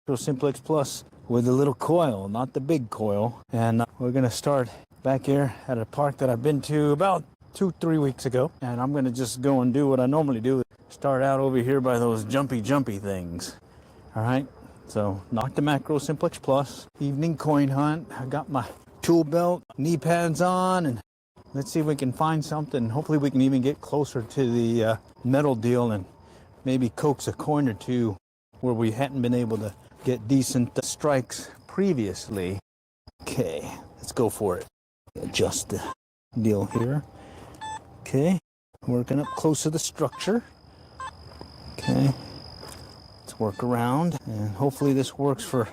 Makro Simplex Plus with a little coil, not the big coil. And we're gonna start back here at a park that I've been to about 2-3 weeks ago. And I'm gonna just go and do what I normally do. Start out over here by those jumpy things. All right, so Nokta Makro Simplex Plus, evening coin hunt. I got my tool belt, knee pads on, and let's see if we can find something. Hopefully we can even get closer to the metal deal and maybe coax a coin or two where we hadn't been able to get decent strikes previously. Okay, let's go for it. Adjust the deal here. Okay, working up close to the structure. Okay, let's work around, and hopefully this works for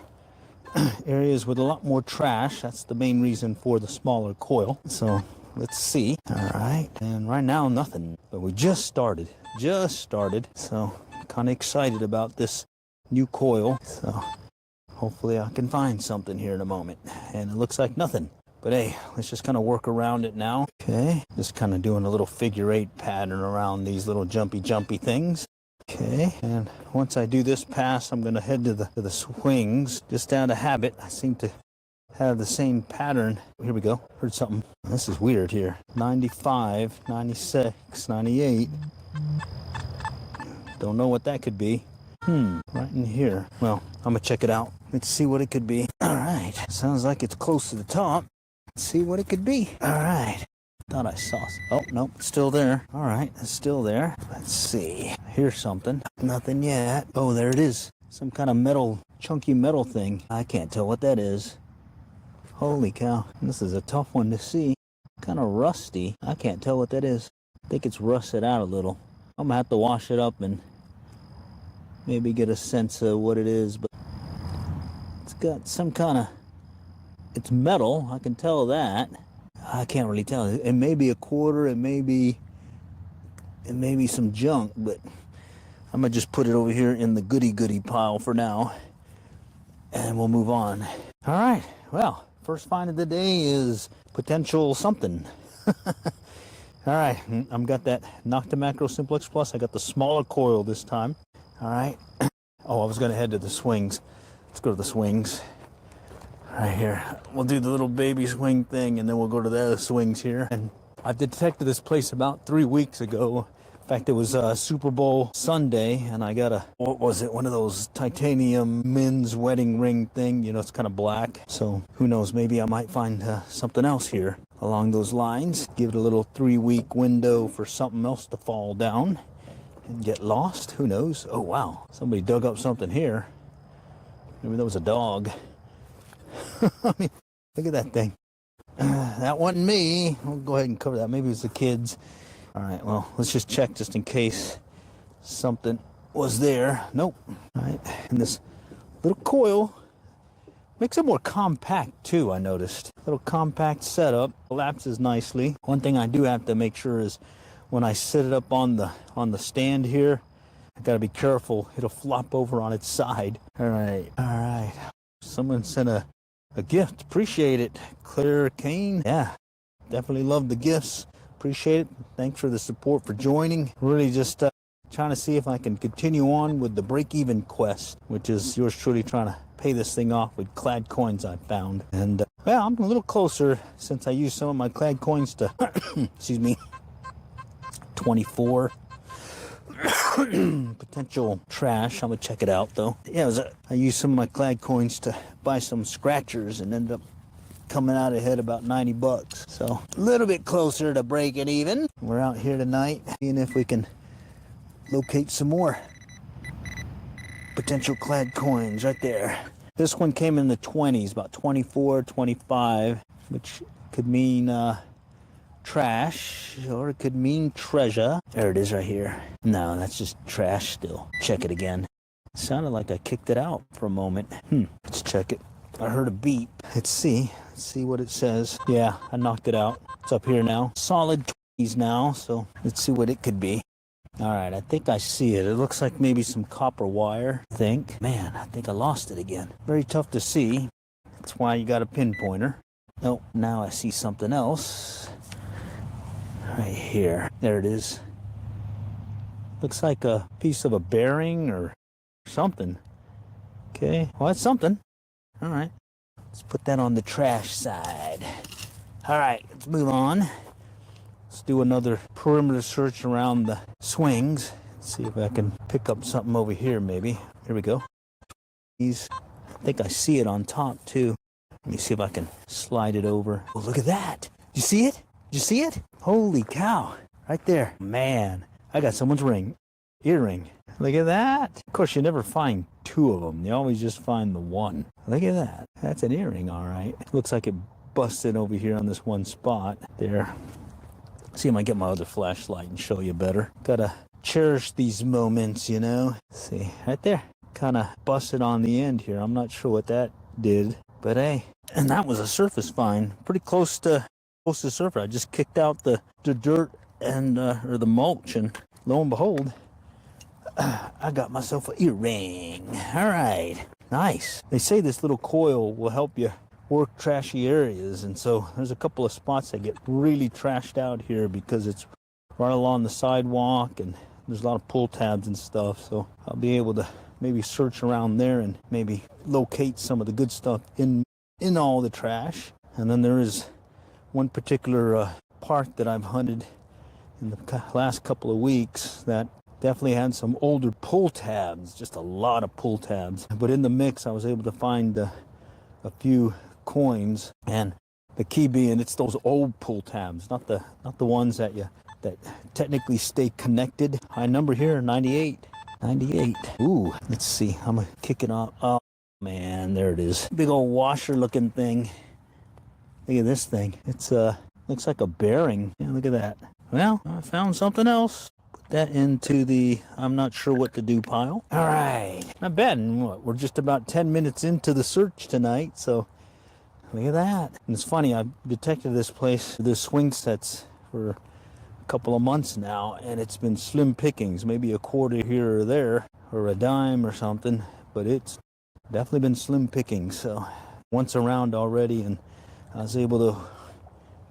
areas with a lot more trash. That's the main reason for the smaller coil. So let's see. All right, and right now nothing, but we just started, so kind of excited about this new coil. So hopefully I can find something here in a moment, and it looks like nothing. But hey, let's just kind of work around it now. Okay, just kind of doing a little figure 8 pattern around these little jumpy things. Okay, and once I do this pass, I'm gonna head to the swings. Just out of habit, I seem to have the same pattern. Here we go. Heard something. This is weird here. 95, 96, 98. Don't know what that could be. Right in here. Well, I'm gonna check it out. Let's see what it could be. All right, sounds like it's close to the top. Let's see what it could be. All right. Thought I saw. Oh, nope, it's still there. All right, it's still there. Let's see. Here's something. Nothing yet. Oh, there it is. Some kind of metal, chunky metal thing. I can't tell what that is. Holy cow. This is a tough one to see. Kind of rusty. I can't tell what that is. I think it's rusted out a little. I'm gonna have to wash it up and maybe get a sense of what it is. But it's got some kind of... It's metal. I can tell that. I can't really tell. It may be a quarter. It may be some junk, but I'm gonna just put it over here in the goody pile for now, and we'll move on. All right. Well, first find of the day is potential something. All right. I've got that Nokta Makro Simplex Plus. I got the smaller coil this time. All right. Oh, I was gonna head to the swings. Let's go to the swings. Right here. We'll do the little baby swing thing, and then we'll go to the other swings here. And I've detected this place about 3 weeks ago. In fact, it was Super Bowl Sunday, and I got what was it? One of those titanium men's wedding ring thing. You know, it's kind of black. So who knows? Maybe I might find something else here along those lines. Give it a little 3-week window for something else to fall down and get lost. Who knows? Oh, wow. Somebody dug up something here. Maybe that was a dog. I mean, look at that thing. That wasn't me. We'll go ahead and cover that. Maybe it was the kids. All right, well, let's just check just in case something was there. Nope. All right, and this little coil makes it more compact too, I noticed. Little compact setup, collapses nicely. One thing I do have to make sure is when I set it up on the stand here, I gotta be careful. It'll flop over on its side. All right. Someone sent a gift. Appreciate it. Clear Cane. Yeah, definitely love the gifts. Appreciate it. Thanks for the support, for joining. Really just trying to see if I can continue on with the break-even quest, which is yours truly trying to pay this thing off with clad coins I found. And well, I'm a little closer since I used some of my clad coins to excuse me, 24 potential trash. I'm gonna check it out though. Yeah, I used some of my clad coins to buy some scratchers and ended up coming out ahead about 90 bucks. So a little bit closer to breaking even. We're out here tonight seeing if we can locate some more potential clad coins right there. This one came in the 20s, about 24, 25, which could mean trash, or it could mean treasure. There it is right here. No, that's just trash still. Check it again. It sounded like I kicked it out for a moment. Let's check it. I heard a beep. Let's see what it says. Yeah, I knocked it out. It's up here now. Solid 20s now, so let's see what it could be. All right, I think I see it. It looks like maybe some copper wire, I think. Man, I think I lost it again. Very tough to see. That's why you got a pinpointer. Oh, now I see something else. Right here. There it is. Looks like a piece of a bearing or something. Okay, well, that's something. All right, let's put that on the trash side. All right, let's move on. Let's do another perimeter search around the swings. See if I can pick up something over here, maybe. Here we go. I think I see it on top, too. Let me see if I can slide it over. Oh, look at that. You see it? Did you see it? Holy cow. Right there. Man, I got someone's earring. Look at that. Of course, you never find two of them. You always just find the one. Look at that. That's an earring, all right. Looks like it busted over here on this one spot. There. See if I can get my other flashlight and show you better. Gotta cherish these moments, you know. See, right there. Kind of busted on the end here. I'm not sure what that did, but hey. And that was a surface find. Pretty close to surface. I just kicked out the dirt and or the mulch, and lo and behold, I got myself an earring. All right, nice. They say this little coil will help you work trashy areas, and so there's a couple of spots that get really trashed out here because it's right along the sidewalk and there's a lot of pull tabs and stuff. So I'll be able to maybe search around there and maybe locate some of the good stuff in all the trash. And then there is one particular park that I've hunted in the last couple of weeks that definitely had some older pull tabs, just a lot of pull tabs. But in the mix, I was able to find a few coins, and the key being it's those old pull tabs, not the ones that technically stay connected. High number here, 98. Ooh, let's see. I'm gonna kick it off. Oh man, there it is. Big old washer looking thing. Look at this thing. It's looks like a bearing. Yeah, look at that. Well, I found something else. Put that into the I'm not sure what to do pile. All right, not bad. And we're just about 10 minutes into the search tonight, so look at that. And it's funny, I've detected this place, this swing sets, for a couple of months now, and it's been slim pickings, maybe a quarter here or there, or a dime or something, but it's definitely been slim pickings. So once around already, and I was able to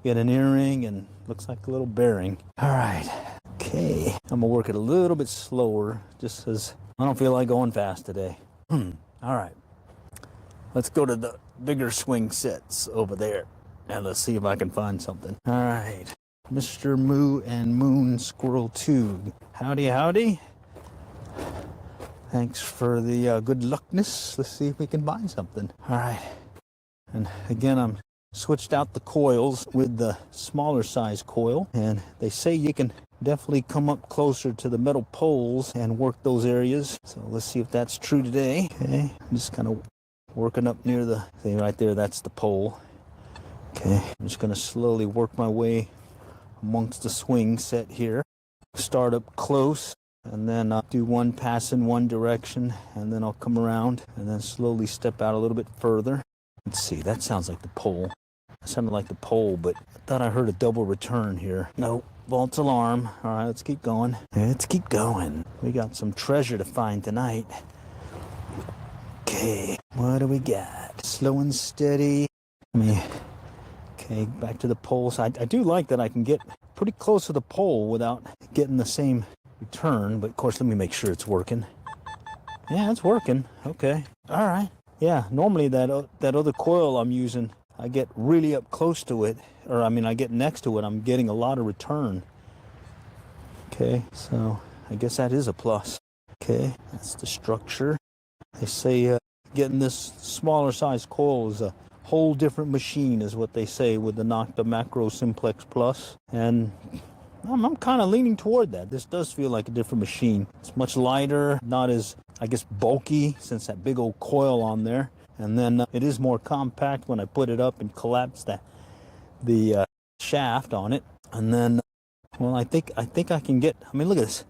get an earring and looks like a little bearing. All right, okay. I'm gonna work it a little bit slower just because I don't feel like going fast today. All right, let's go to the bigger swing sets over there and let's see if I can find something. All right, Mr. Moo and Moon Squirrel 2. Howdy. Thanks for the good luckness. Let's see if we can find something. All right, and again, I'm switched out the coils with the smaller size coil, and they say you can definitely come up closer to the metal poles and work those areas. So let's see if that's true today. Okay, I'm just kind of working up near the thing right there. That's the pole. Okay, I'm just going to slowly work my way amongst the swing set here. Start up close, and then I'll do one pass in one direction, and then I'll come around and then slowly step out a little bit further. Let's see, that sounds like the pole. It sounded like the pole, but I thought I heard a double return here. No, false alarm. All right, let's keep going. Let's keep going. We got some treasure to find tonight. Okay, what do we got? Slow and steady. Okay, back to the pole. So I do like that I can get pretty close to the pole without getting the same return, but of course, let me make sure it's working. Yeah, it's working. Okay, all right. Yeah, normally that other coil I'm using, I get really up close to it, or I get next to it, I'm getting a lot of return. Okay, so I guess that is a plus. Okay, that's the structure. They say getting this smaller size coil is a whole different machine, is what they say, with the Nokta Makro Simplex Plus. And I'm kind of leaning toward that. This does feel like a different machine. It's much lighter, not as, I guess, bulky, since that big old coil on there. And then it is more compact when I put it up and collapse the shaft on it. And then, well, I think I can get, look at this.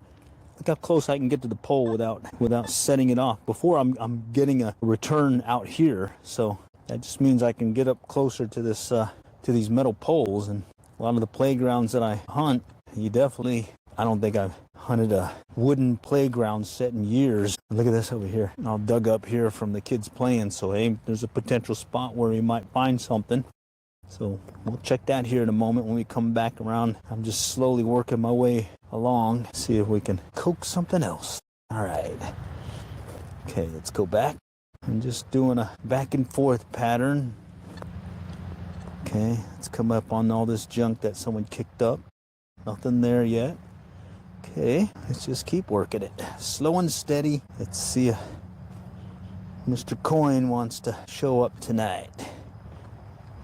Look how close I can get to the pole without setting it off. Before I'm getting a return out here. So that just means I can get up closer to this to these metal poles. And a lot of the playgrounds that I hunt, I don't think I've hunted a wooden playground set in years. Look at this over here. All dug up here from the kids playing. So hey, there's a potential spot where we might find something. So we'll check that here in a moment when we come back around. I'm just slowly working my way along, see if we can coax something else. All right. Okay, let's go back. I'm just doing a back and forth pattern. Okay, let's come up on all this junk that someone kicked up. Nothing there yet. Okay, let's just keep working it. Slow and steady. Let's see if Mr. Coin wants to show up tonight.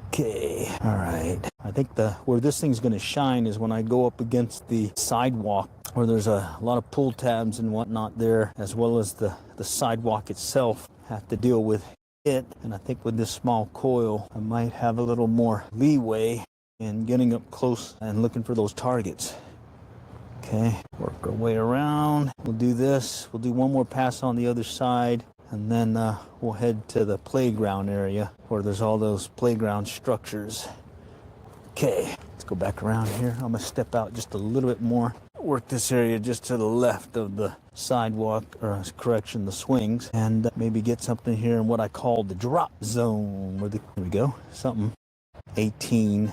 Okay, all right. I think where this thing's going to shine is when I go up against the sidewalk, where there's a lot of pull tabs and whatnot there, as well as the sidewalk itself. Have to deal with it, and I think with this small coil, I might have a little more leeway in getting up close and looking for those targets. Okay, work our way around. We'll do this. We'll do one more pass on the other side, and then we'll head to the playground area where there's all those playground structures. Okay, let's go back around here. I'm gonna step out just a little bit more. Work this area just to the left of the sidewalk, or correction, the swings, and maybe get something here in what I call the drop zone. Here we go, something 18.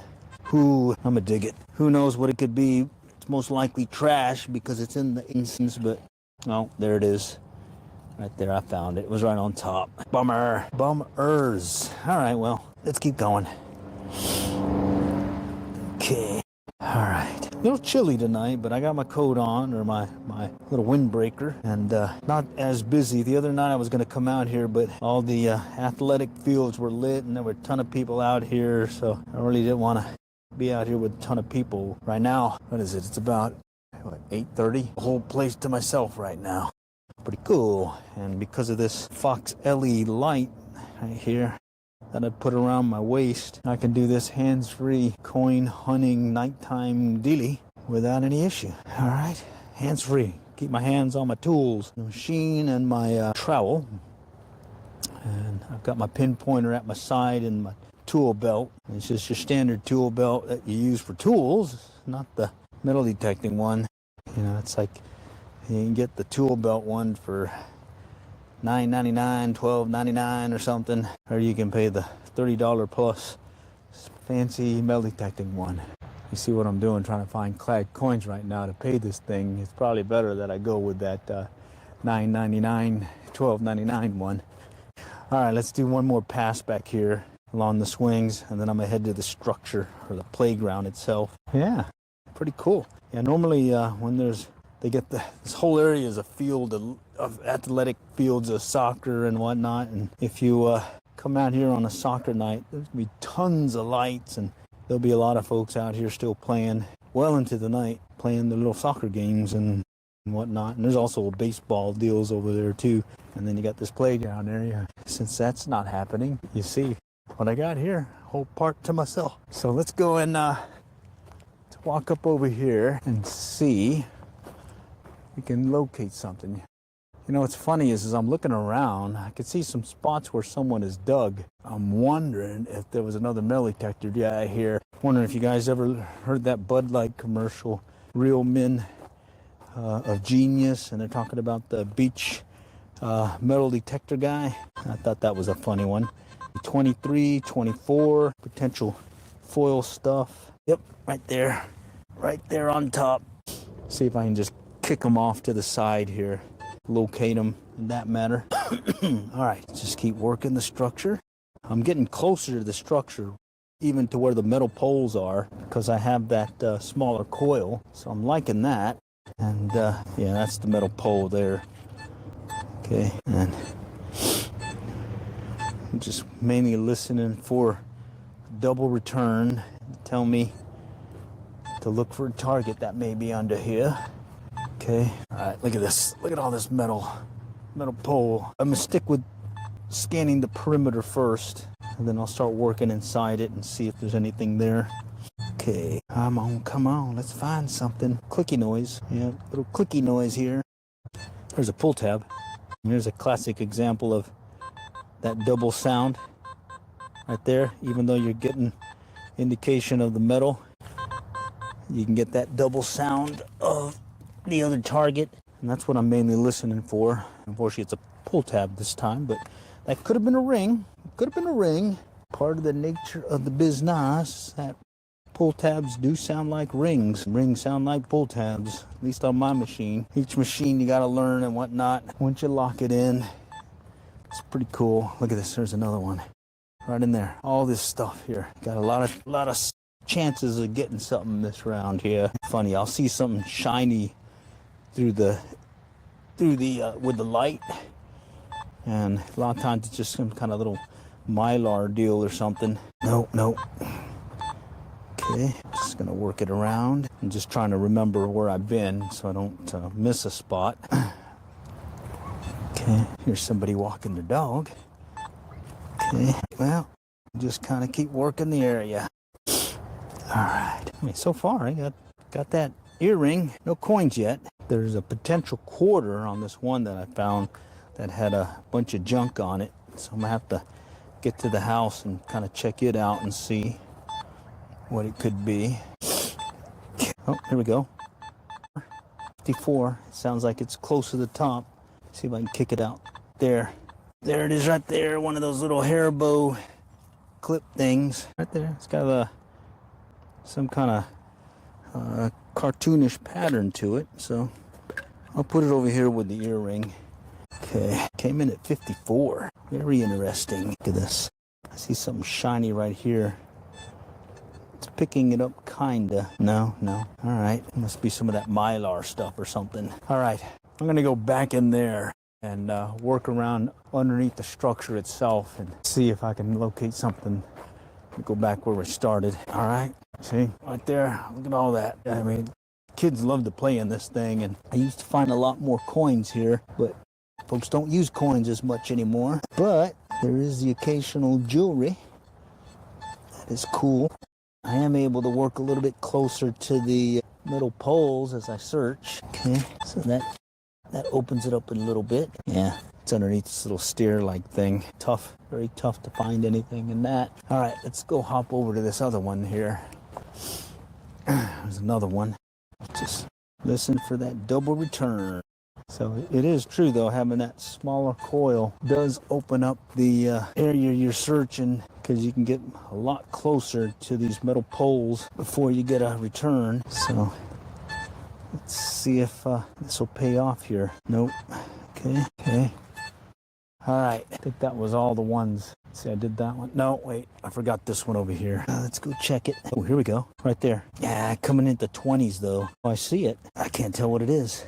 Ooh, I'm gonna dig it. Who knows what it could be? It's most likely trash because it's in the instance, but oh, there it is. Right there, I found it. It was right on top. Bummer. Bummers. All right, well, let's keep going. Okay. All right. A little chilly tonight, but I got my coat on, or my little windbreaker, and not as busy. The other night I was going to come out here, but all the athletic fields were lit, and there were a ton of people out here, so I really didn't want to be out here with a ton of people. Right now, what is it? It's about, what, 8:30? The whole place to myself right now. Pretty cool. And because of this Fox LED light right here that I put around my waist, I can do this hands-free coin hunting nighttime dealy without any issue. All right, hands-free. Keep my hands on my tools, the machine, and my trowel. And I've got my pinpointer at my side and my tool belt. It's just your standard tool belt that you use for tools, not the metal detecting one. You know, it's like you can get the tool belt one for $9.99, $12.99 or something, or you can pay the $30 plus fancy metal detecting one. You see what I'm doing, trying to find clad coins right now to pay this thing. It's probably better that I go with that $9.99, $12.99 one. All right, let's do one more pass back here along the swings, and then I'm gonna head to the structure, or the playground itself. Yeah, pretty cool. Yeah, normally when they get this whole area is a field of athletic fields of soccer and whatnot. And if you come out here on a soccer night, there's gonna be tons of lights, and there'll be a lot of folks out here still playing well into the night, playing the little soccer games and whatnot. And there's also baseball deals over there too. And then you got this playground area. Since that's not happening, you see what I got here, whole part to myself. So let's go and walk up over here and see we can locate something. You know what's funny is I'm looking around, I could see some spots where someone has dug. I'm wondering if there was another metal detector guy here. Wondering if you guys ever heard that Bud Light commercial, Real Men of Genius, and they're talking about the beach metal detector guy. I thought that was a funny one. 23, 24, potential foil stuff. Yep, right there on top. See if I can just kick them off to the side here, locate them in that manner. All right, just keep working the structure. I'm getting closer to the structure, even to where the metal poles are, because I have that smaller coil, so I'm liking that. And yeah, that's the metal pole there. Okay, and I'm just mainly listening for double return. Tell me to look for a target that may be under here. Okay, all right, look at this. Look at all this metal pole. I'm gonna stick with scanning the perimeter first, and then I'll start working inside it and see if there's anything there. Okay, come on, let's find something. Clicky noise, yeah, little clicky noise here. There's a pull tab. And here's a classic example of that double sound right there. Even though you're getting indication of the metal, you can get that double sound of the other target, and that's what I'm mainly listening for. Unfortunately, it's a pull tab this time, but that could have been a ring. Could have been a ring. Part of the nature of the business, that pull tabs do sound like rings. Rings sound like pull tabs, at least on my machine. Each machine you gotta learn and whatnot. Once you lock it in, It's pretty cool. Look at this. There's another one right in there. All this stuff here. Got a lot of chances of getting something this round here. Funny, I'll see something shiny through the with the light, and a lot of times it's just some kind of little mylar deal or something. Nope. Okay, just gonna work it around. I'm just trying to remember where I've been so I don't miss a spot. Okay, here's somebody walking their dog. Okay, well, just kind of keep working the area. All right. I mean, so far I got that earring. No coins yet. There's a potential quarter on this one that I found that had a bunch of junk on it. So I'm gonna have to get to the house and kind of check it out and see what it could be. Oh, here we go. 54. It sounds like it's close to the top. See if I can kick it out. There it is right there. One of those little hair bow clip things right there. It's got some kind of cartoonish pattern to it, so I'll put it over here with the earring. Okay, came in at 54. Very interesting. Look at this. I see something shiny right here. It's picking it up, kinda. No. All right, must be some of that mylar stuff or something. All right, I'm gonna go back in there and work around underneath the structure itself and see if I can locate something. Go back where we started. All right, see right there. Look at all that. I mean, kids love to play in this thing, and I used to find a lot more coins here, but folks don't use coins as much anymore. But there is the occasional jewelry. That is cool. I am able to work a little bit closer to the metal poles as I search. Okay, so that opens it up a little bit. Yeah, it's underneath this little stair-like thing. Tough, very tough to find anything in that. All right, let's go hop over to this other one here. There's another one. Just listen for that double return. So it is true though, having that smaller coil does open up the area you're searching, because you can get a lot closer to these metal poles before you get a return. So let's see if this will pay off here. Nope. Okay. All right, I think that was all the ones. Let's see, I did that one. No, wait, I forgot this one over here. Let's go check it. Oh, here we go, right there. Yeah, coming into 20s though. Oh, I see it. I can't tell what it is.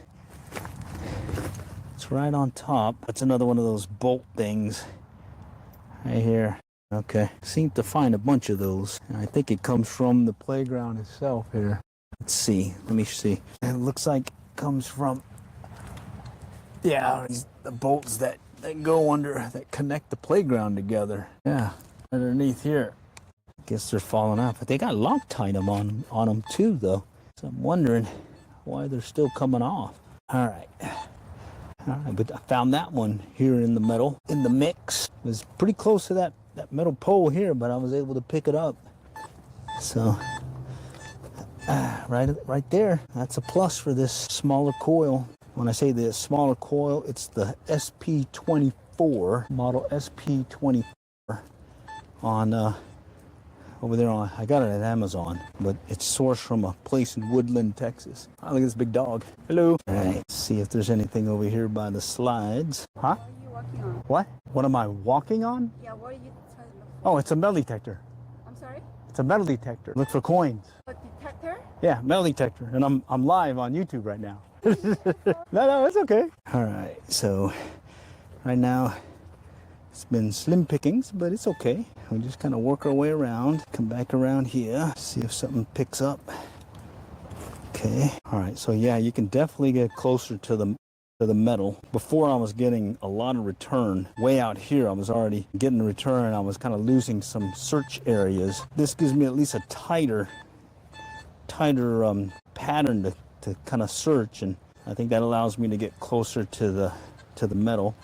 It's right on top. That's another one of those bolt things right here. Okay, seem to find a bunch of those. And I think it comes from the playground itself here. Let's see, let me see. It looks like it comes from, yeah, the bolts that go under, that connect the playground together. Yeah, underneath here. I guess they're falling off, but they got Loctite on them too though. So I'm wondering why they're still coming off. All right, but I found that one here in the metal, in the mix. It was pretty close to that metal pole here, but I was able to pick it up. So right there, that's a plus for this smaller coil. When I say the smaller coil, it's the SP24, model SP24 on over there on, I got it at Amazon, but it's sourced from a place in Woodland, Texas. Oh, look at this big dog. Hello. All right, let's see if there's anything over here by the slides. Huh? What are you walking on? What? What am I walking on? Yeah, what are you trying to look for? Oh, it's a metal detector. I'm sorry? It's a metal detector. Look for coins. A detector? Yeah, metal detector. And I'm live on YouTube right now. No, it's okay. All right, so right now it's been slim pickings, but it's okay. We just kind of work our way around, come back around here, see if something picks up. Okay. All right, so yeah, you can definitely get closer to the metal. Before I was getting a lot of return. Way out here, I was already getting a return. I was kind of losing some search areas. This gives me at least a tighter pattern to kind of search, and I think that allows me to get closer to the metal.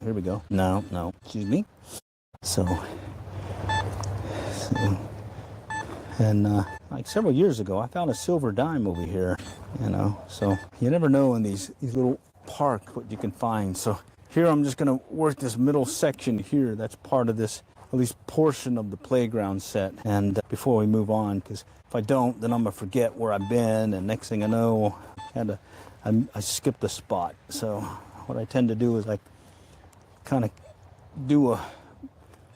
Here we go. No, excuse me. So and like several years ago, I found a silver dime over here, you know, so you never know in these little park what you can find. So here I'm just going to work this middle section here. That's part of this, at least portion of the playground set. And before we move on, because if I don't, then I'm going to forget where I've been. And next thing I know, I skipped a spot. So what I tend to do is I kind of do a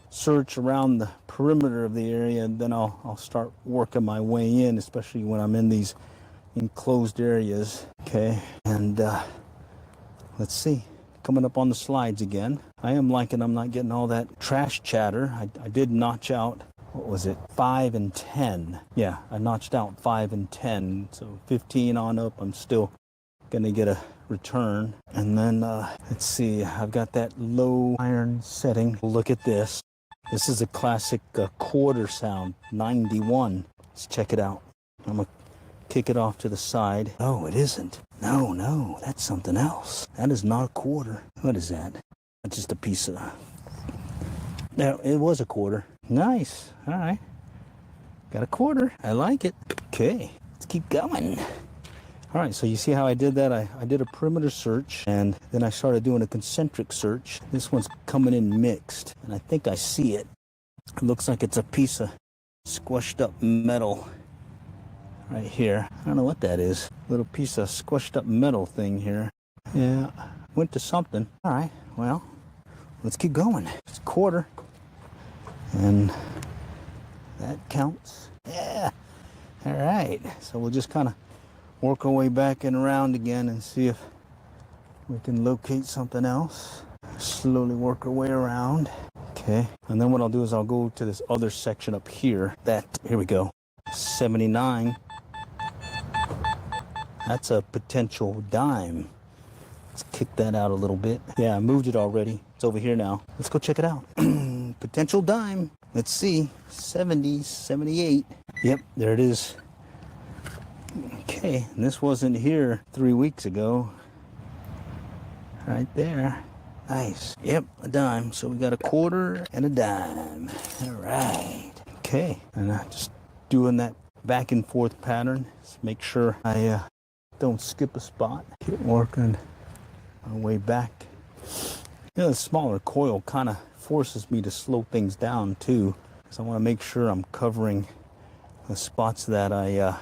search around the perimeter of the area, and then I'll start working my way in, especially when I'm in these enclosed areas. Okay, and let's see. Coming up on the slides again. I am liking I'm not getting all that trash chatter. I did notch out, what was it, 5 and 10. Yeah, I notched out 5 and 10. So 15 on up, I'm still gonna get a return. And then let's see, I've got that low iron setting. Look at this. This is a classic quarter sound, 91. Let's check it out. I'm gonna kick it off to the side. Oh, it isn't. No, that's something else. That is not a quarter. What is that? That's just a piece of... No, it was a quarter. Nice. All right. Got a quarter. I like it. Okay, let's keep going. All right, so you see how I did that? I did a perimeter search, and then I started doing a concentric search. This one's coming in mixed, and I think I see it. It looks like it's a piece of squished up metal right here. I don't know what that is. Little piece of squished up metal thing here. Yeah, went to something. All right, well, let's keep going. It's a quarter, and that counts. Yeah, all right. So we'll just kind of work our way back and around again and see if we can locate something else. Slowly work our way around. Okay, and then what I'll do is I'll go to this other section up here. Here we go, 79. That's a potential dime. Let's kick that out a little bit. Yeah, I moved it already. It's over here now. Let's go check it out. Potential dime. Let's see. 70, 78. Yep, there it is. Okay, and this wasn't here 3 weeks ago. Right there. Nice. Yep, a dime. So we got a quarter and a dime. All right. Okay, and I'm just doing that back and forth pattern. Just make sure I don't skip a spot. Keep working my way back. You know, the smaller coil kind of forces me to slow things down too, because I want to make sure I'm covering the spots that I've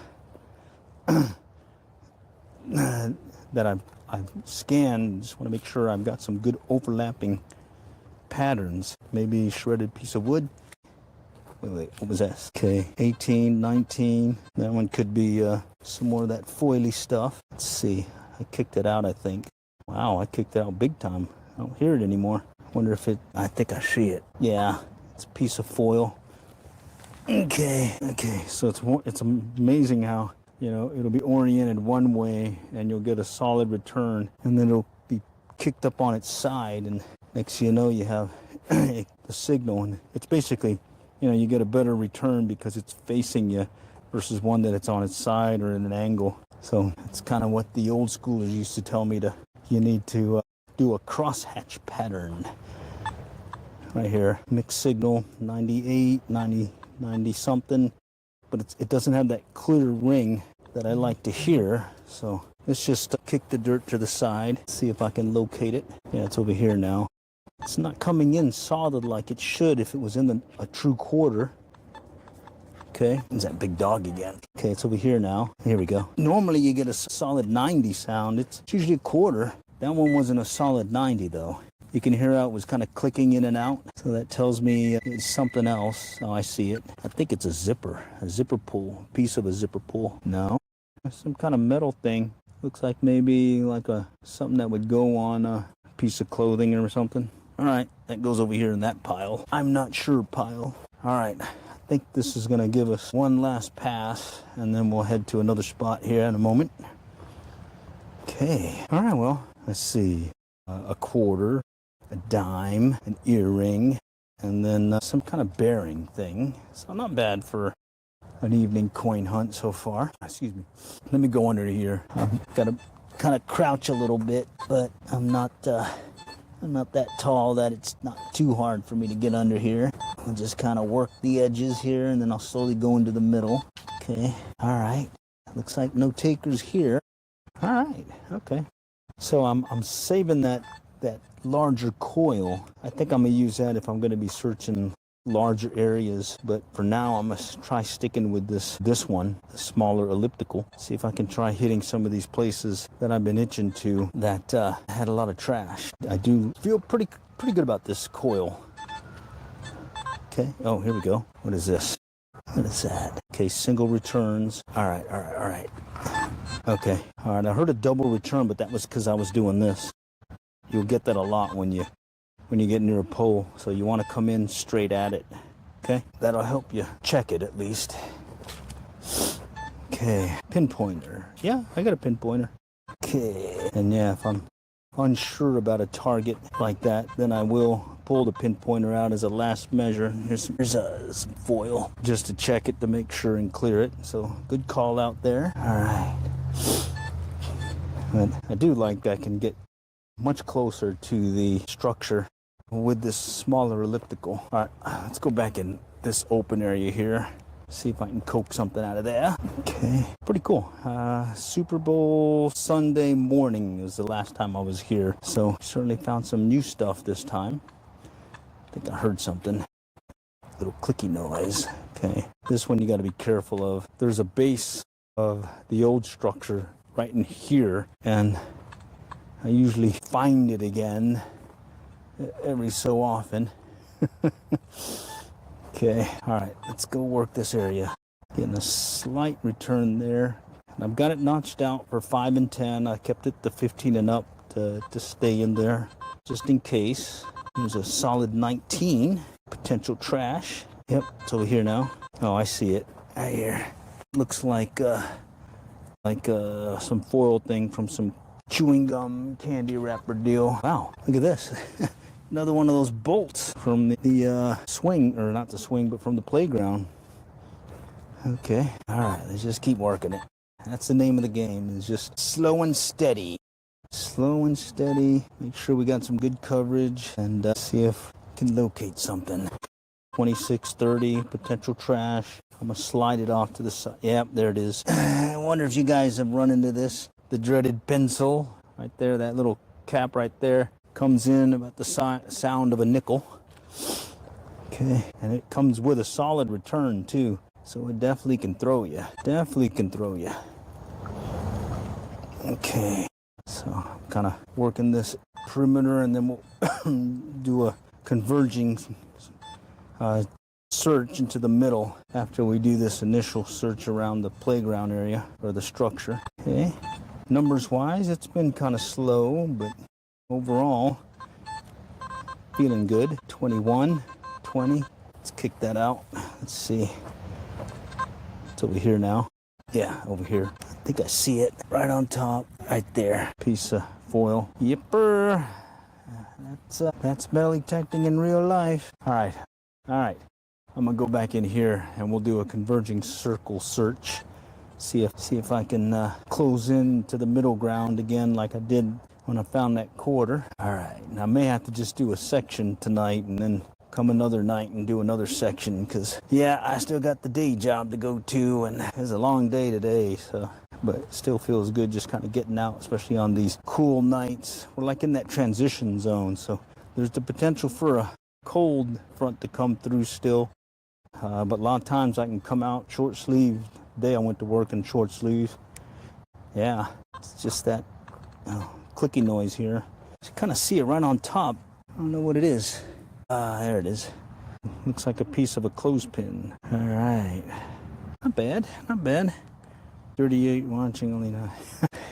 scanned. Just want to make sure I've got some good overlapping patterns. Maybe shredded piece of wood. Wait, what was that? Okay, 18, 19. That one could be some more of that foily stuff. Let's see. I kicked it out, I think. Wow, I kicked it out big time. I don't hear it anymore. Wonder if I think I see it. Yeah, it's a piece of foil. Okay. So it's amazing how, you know, it'll be oriented one way and you'll get a solid return, and then it'll be kicked up on its side, and next thing you know, you have the signal, and it's basically, you know, you get a better return because it's facing you versus one that it's on its side or in an angle. So it's kind of what the old schoolers used to tell me you need to do a crosshatch pattern. Right here, mixed signal, 98, 90 something, but it doesn't have that clear ring that I like to hear. So let's just kick the dirt to the side, see if I can locate it. Yeah, it's over here now. It's not coming in solid like it should if it was in a true quarter. Okay, there's that big dog again. Okay, it's over here now. Here we go. Normally you get a solid 90 sound. It's usually a quarter. That one wasn't a solid 90 though. You can hear how it was kind of clicking in and out. So that tells me it's something else. Oh, I see it. I think it's a zipper pull, piece of a zipper pull. No, some kind of metal thing. Looks like maybe like something that would go on a piece of clothing or something. All right, that goes over here in that pile. I'm not sure pile. All right, I think this is gonna give us one last pass, and then we'll head to another spot here in a moment. Okay, all right, well, let's see. A quarter, a dime, an earring, and then some kind of bearing thing. So not bad for an evening coin hunt so far. Excuse me. Let me go under here. I've got to kind of crouch a little bit, but I'm not that tall that it's not too hard for me to get under here. I'll just kind of work the edges here, and then I'll slowly go into the middle. Okay. All right. Looks like no takers here. All right. Okay. So I'm saving that larger coil. I think I'm gonna use that if I'm gonna be searching larger areas, but for now I'm gonna try sticking with this one, the smaller elliptical. See if I can try hitting some of these places that I've been itching to that had a lot of trash. I do feel pretty pretty good about this coil. Okay, oh, here we go. What is this? What is that? Okay, single returns. All right. Okay, all right, I heard a double return, but that was because I was doing this. You'll get that a lot when you get near a pole, so you want to come in straight at it. Okay, that'll help you check it at least. Okay, pinpointer. Yeah, I got a pinpointer. Okay, and yeah, if I'm unsure about a target like that, then I will pull the pinpointer out as a last measure. Here's some foil just to check it to make sure and clear it. So good call out there. All right. But I do like I can get much closer to the structure with this smaller elliptical. All right, let's go back in this open area here. See if I can coax something out of there. Okay, pretty cool. Super Bowl Sunday morning was the last time I was here, so certainly found some new stuff this time. I think I heard something. Little clicky noise. Okay, this one you got to be careful of. There's a base of the old structure right in here, and I usually find it again every so often. Okay, all right, let's go work this area. Getting a slight return there. I've got it notched out for 5 and 10. I kept it to 15 and up to stay in there just in case. There's a solid 19. Potential trash. Yep, it's over here now. Oh, I see it. Right here. Looks like some foil thing from some chewing gum candy wrapper deal. Wow, look at this. Another one of those bolts from the swing, or not the swing, but from the playground. Okay, all right, let's just keep working it. That's the name of the game, is just slow and steady. Slow and steady, make sure we got some good coverage, and see if we can locate something. 2630, potential trash. I'm gonna slide it off to the side. Yep, there it is. I wonder if you guys have run into this. The dreaded pencil, right there, that little cap right there. Comes in about the sound of a nickel. Okay, and it comes with a solid return too, so it definitely can throw you. Definitely can throw you. Okay, so I'm kind of working this perimeter, and then we'll do a converging search into the middle after we do this initial search around the playground area or the structure. Okay, numbers wise, it's been kind of slow, but overall, feeling good. 21, 20. Let's kick that out. Let's see. It's over here now. Yeah, over here. I think I see it right on top. Right there. Piece of foil. Yipper. That's metal detecting in real life. All right. I'm gonna go back in here and we'll do a converging circle search. See if I can close in to the middle ground again like I did when I found that quarter. All right, now I may have to just do a section tonight and then come another night and do another section, because yeah, I still got the day job to go to, and it's a long day today, so, but it still feels good just kind of getting out, especially on these cool nights. We're like in that transition zone, so there's the potential for a cold front to come through still, but a lot of times I can come out short sleeve. Today I went to work in short sleeves. Yeah, it's just that clicky noise here. You kind of see it right on top. I don't know what it is. There it is. Looks like a piece of a clothespin. All right. Not bad. 38 watching, only 9.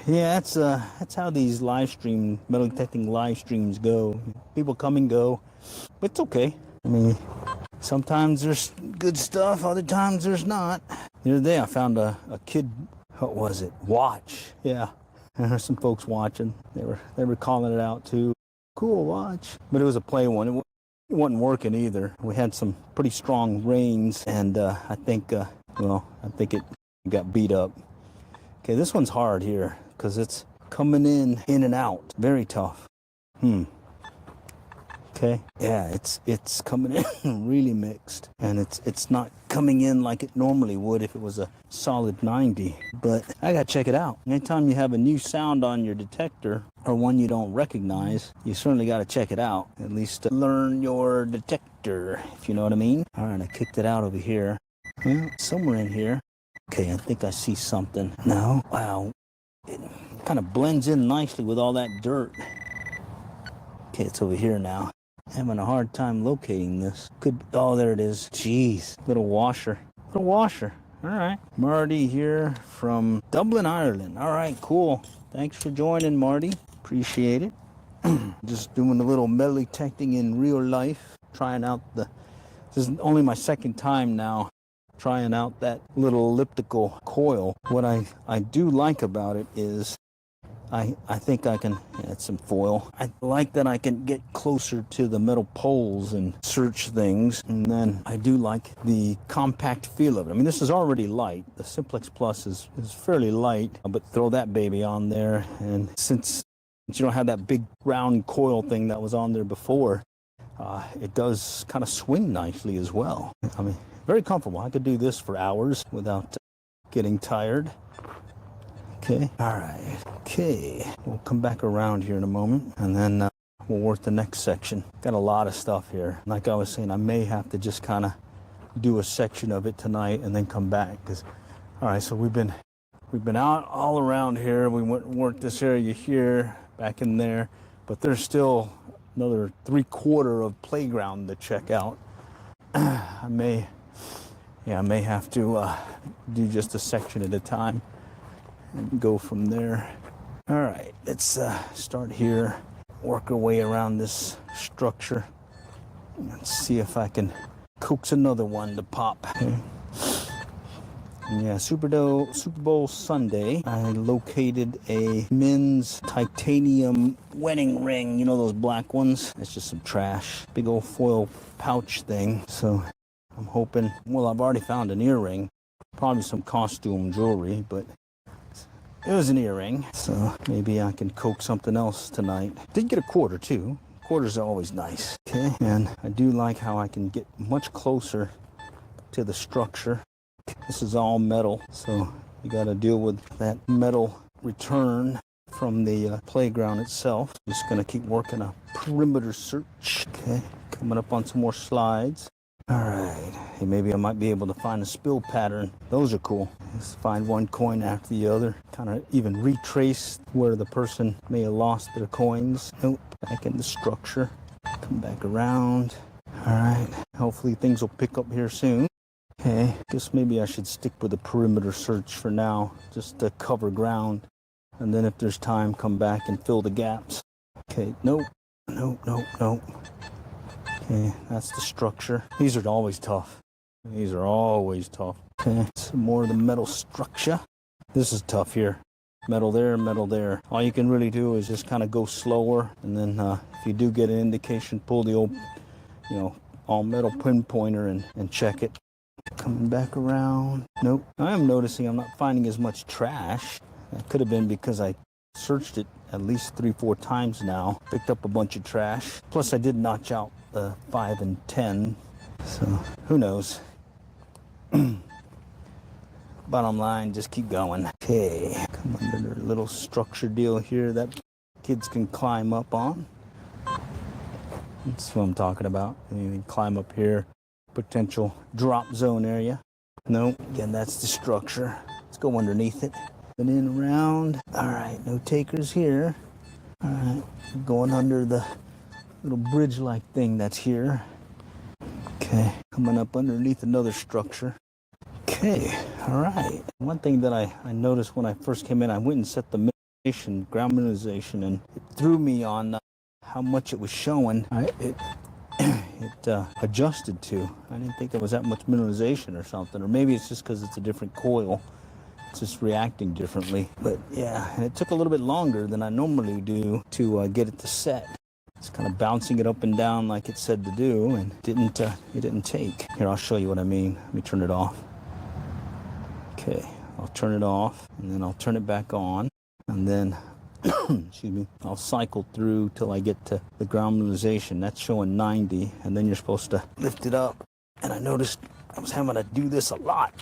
Yeah, that's how these metal detecting live streams go. People come and go. But it's okay. I mean, sometimes there's good stuff, other times there's not. The other day I found a kid, what was it? Watch. Yeah. There's some folks watching. They were calling it out too. Cool watch. But it was a play one. It wasn't working either. We had some pretty strong rains, and I think it got beat up. Okay, this one's hard here because it's coming in and out. Very tough. Okay, yeah, it's coming in really mixed, and it's not coming in like it normally would if it was a solid 90. But I gotta check it out. Anytime you have a new sound on your detector, or one you don't recognize, you certainly gotta check it out. At least learn your detector, if you know what I mean. All right, I kicked it out over here. Well, somewhere in here. Okay, I think I see something. No, wow, it kind of blends in nicely with all that dirt. Okay, it's over here now. Having a hard time locating this. Oh, there it is. Jeez, little washer. Little washer. All right. Marty here from Dublin, Ireland. All right, cool. Thanks for joining, Marty. Appreciate it. Just doing a little metal detecting in real life. Trying out this is only my second time now trying out that little elliptical coil. What I do like about it is I think I can add some foil. I like that I can get closer to the metal poles and search things. And then I do like the compact feel of it. I mean, this is already light. The Simplex Plus is fairly light, but throw that baby on there. And since you don't have that big round coil thing that was on there before, it does kind of swing nicely as well. I mean, very comfortable. I could do this for hours without getting tired. Okay, all right, okay. We'll come back around here in a moment, and then we'll work the next section. Got a lot of stuff here. Like I was saying, I may have to just kind of do a section of it tonight and then come back. Cause, all right, so we've been out all around here. We went and worked this area here, back in there, but there's still another 3/4 of playground to check out. I may have to do just a section at a time and go from there. All right, let's start here, work our way around this structure, and see if I can coax another one to pop. Okay. Yeah, Super Bowl Sunday, I located a men's titanium wedding ring. You know those black ones? It's just some trash. Big old foil pouch thing. So I'm hoping, well, I've already found an earring. Probably some costume jewelry, but it was an earring. So maybe I can coax something else tonight. Did get a quarter too. Quarters are always nice. Okay, and I do like how I can get much closer to the structure. This is all metal, so you got to deal with that metal return from the playground itself. Just going to keep working a perimeter search. Okay, coming up on some more slides. All right, hey, maybe I might be able to find a spill pattern. Those are cool. Just find one coin after the other. Kind of even retrace where the person may have lost their coins. Nope, back in the structure. Come back around. All right, hopefully things will pick up here soon. Okay, guess maybe I should stick with the perimeter search for now, just to cover ground. And then if there's time, come back and fill the gaps. Okay, nope. Okay, that's the structure. These are always tough. Okay, some more of the metal structure. This is tough here. Metal there, metal there. All you can really do is just kind of go slower. And then if you do get an indication, pull the old, all metal pinpointer and check it. Coming back around. Nope. I am noticing I'm not finding as much trash. That could have been because I searched it at least 3-4 times now. Picked up a bunch of trash. Plus I did notch out the 5 and 10. So who knows? Bottom line, just keep going. Okay. Come under the little structure deal here that kids can climb up on. That's what I'm talking about. You can climb up here. Potential drop zone area. Nope. Again, that's the structure. Let's go underneath it. And in around. All right, no takers here. All right, going under the little bridge-like thing that's here. Okay, coming up underneath another structure. Okay, all right. One thing that I noticed when I first came in, I went and set the mineralization, ground mineralization, and it threw me on how much it was showing. It adjusted to. I didn't think there was that much mineralization or something, or maybe it's just because it's a different coil. It's just reacting differently. But yeah, and it took a little bit longer than I normally do to get it to set. It's kind of bouncing it up and down like it said to do, and it didn't take. Here, I'll show you what I mean. Let me turn it off. Okay, I'll turn it off, and then I'll turn it back on, and then excuse me, I'll cycle through till I get to the ground mineralization. That's showing 90, and then you're supposed to lift it up. And I noticed I was having to do this a lot.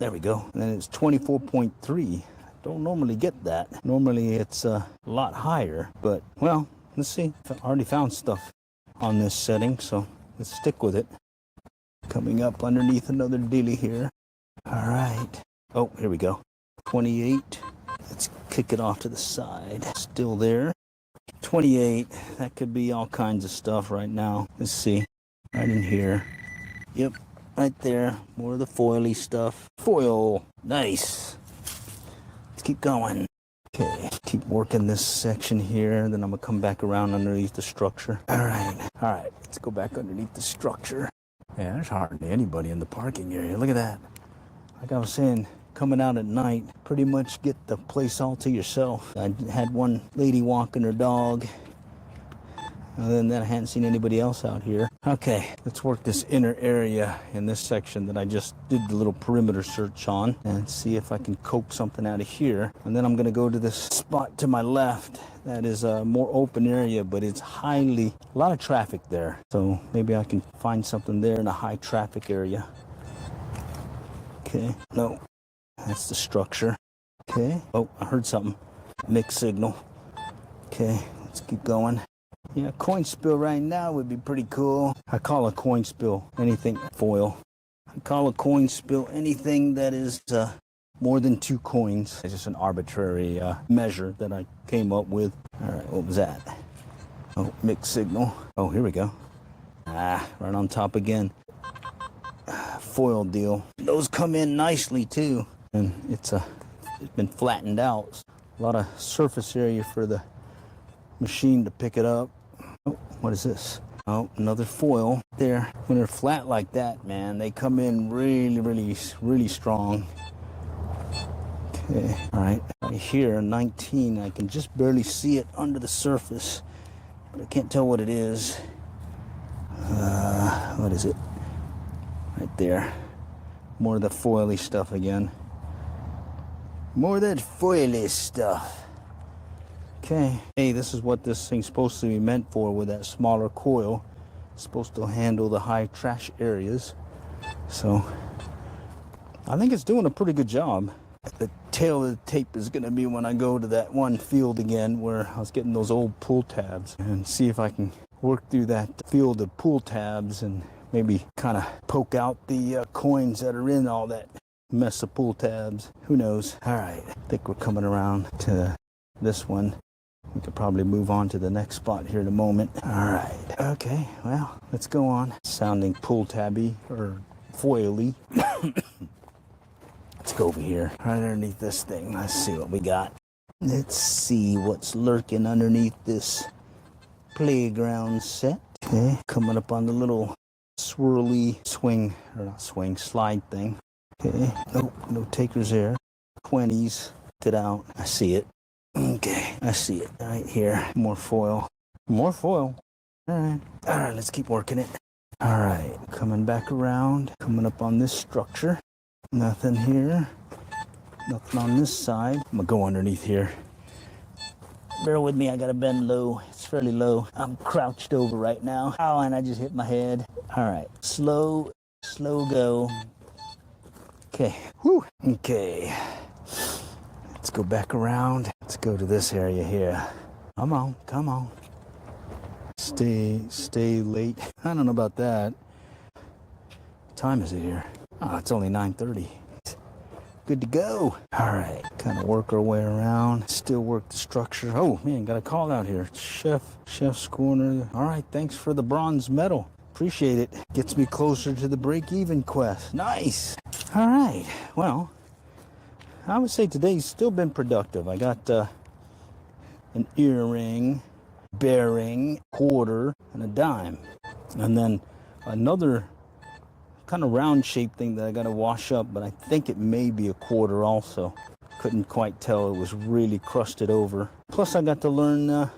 There we go. And then it's 24.3. Don't normally get that. Normally it's a lot higher, but well, let's see. I already found stuff on this setting, so let's stick with it. Coming up underneath another dilly here. All right. Oh, here we go. 28. Let's kick it off to the side. Still there. 28. That could be all kinds of stuff right now. Let's see. Right in here. Yep. Right there. More of the foily stuff. Foil. Nice. Let's keep going. Okay. Keep working this section here. Then I'm going to come back around underneath the structure. All right. All right. Let's go back underneath the structure. Yeah, there's hardly anybody in the parking area. Look at that. Like I was saying, coming out at night, pretty much get the place all to yourself. I had one lady walking her dog. Other than that, I hadn't seen anybody else out here. Okay, let's work this inner area in this section that I just did the little perimeter search on and see if I can coax something out of here. And then I'm gonna go to this spot to my left. That is a more open area, but it's a lot of traffic there. So maybe I can find something there in a high traffic area. Okay, no, that's the structure. Okay, oh, I heard something. Mixed signal. Okay, let's keep going. Yeah, coin spill right now would be pretty cool. I call a coin spill anything foil. I call a coin spill anything that is more than 2 coins. It's just an arbitrary measure that I came up with. All right, what was that? Oh, mixed signal. Oh, here we go. Ah, right on top again. Foil deal. Those come in nicely too, and it's been flattened out. A lot of surface area for the machine to pick it up. Oh, what is this? Oh, another foil there. When they're flat like that, man, they come in really strong. Okay, all right. Right here, 19. I can just barely see it under the surface, but I can't tell what it is. What is it? Right there. More of the foily stuff again. More of that foily stuff. Okay. Hey, this is what this thing's supposed to be meant for with that smaller coil. It's supposed to handle the high trash areas. So, I think it's doing a pretty good job. The tail of the tape is going to be when I go to that one field again where I was getting those old pull tabs and see if I can work through that field of pull tabs and maybe kind of poke out the coins that are in all that mess of pull tabs. Who knows? All right. I think we're coming around to this one. We could probably move on to the next spot here in a moment. All right. Okay. Well, let's go on. Sounding pull tabby or foily. Let's go over here. Right underneath this thing. Let's see what we got. Let's see what's lurking underneath this playground set. Okay. Coming up on the little swirly slide thing. Okay. Nope. No takers there. 20s. Get out. I see it. Okay, I see it right here. More foil. More foil. All right. All right, let's keep working it. All right, coming back around. Coming up on this structure. Nothing here. Nothing on this side. I'm going to go underneath here. Bear with me, I got to bend low. It's fairly low. I'm crouched over right now. Oh, and I just hit my head. All right, slow go. Okay, whew. Okay. Let's go back around. Let's go to this area here. Come on, come on. Stay late. I don't know about that. What time is it here? Oh, it's only 9:30. Good to go. All right, kind of work our way around. Still work the structure. Oh man, got a call out here. Chef's corner. All right, thanks for the bronze medal. Appreciate it. Gets me closer to the break-even quest. Nice. All right, well, I would say today's still been productive. I got an earring, bearing, quarter, and a dime. And then another kind of round shaped thing that I got to wash up, but I think it may be a quarter also. Couldn't quite tell. It was really crusted over. Plus I got to learn a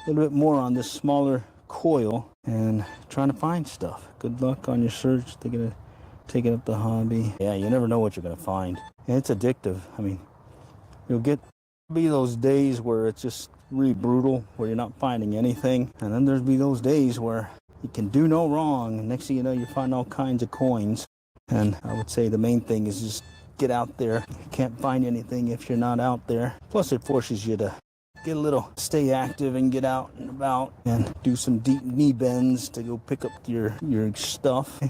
little bit more on this smaller coil and trying to find stuff. Good luck on your search. Taking up the hobby. Yeah, you never know what you're going to find. And it's addictive. I mean, you'll be those days where it's just really brutal, where you're not finding anything. And then there'll be those days where you can do no wrong. And next thing you know, you find all kinds of coins. And I would say the main thing is just get out there. You can't find anything if you're not out there. Plus it forces you to stay active and get out and about and do some deep knee bends to go pick up your stuff.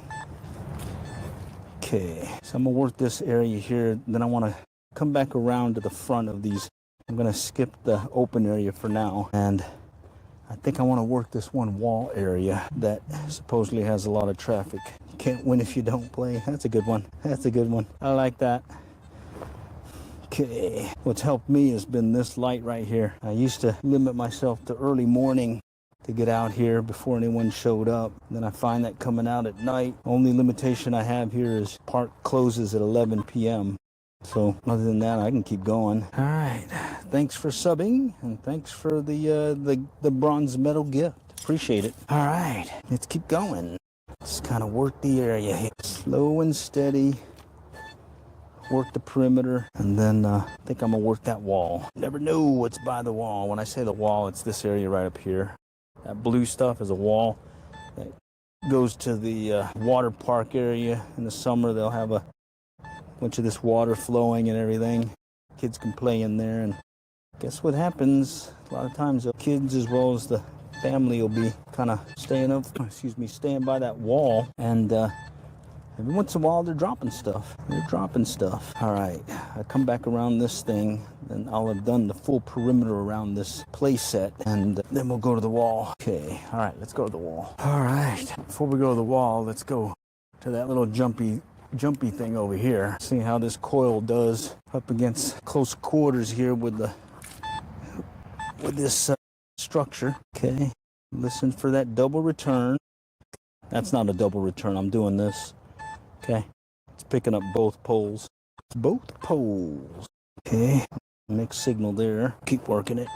Okay, so I'm gonna work this area here, then I wanna come back around to the front of these I'm gonna skip the open area for now, and I think I want to work this one wall area that supposedly has a lot of traffic. You can't win if you don't play. That's a good one. That's a good one. I like that. Okay, what's helped me has been this light right here. I used to limit myself to early morning to get out here before anyone showed up. Then I find that coming out at night, only limitation I have here is park closes at 11 p.m. So other than that, I can keep going. All right, thanks for subbing, and thanks for the bronze medal gift. Appreciate it. All right, let's keep going. Just kind of work the area here, slow and steady. Work the perimeter, and then I think I'm gonna work that wall. Never know what's by the wall. When I say the wall, it's this area right up here. That blue stuff is a wall that goes to the water park area. In the summer, they'll have a bunch of this water flowing and everything. Kids can play in there, and guess what happens? A lot of times the kids as well as the family will be kind of staying by that wall, and every once in a while they're dropping stuff. All right, I come back around this thing, and I'll have done the full perimeter around this play set, and then we'll go to the wall. Okay, all right, let's go to the wall. All right, before we go to the wall, let's go to that little jumpy thing over here. See how this coil does up against close quarters here with this structure. Okay, listen for that double return. That's not a double return. I'm doing this. Okay, it's picking up both poles. Okay, mixed signal there. Keep working it.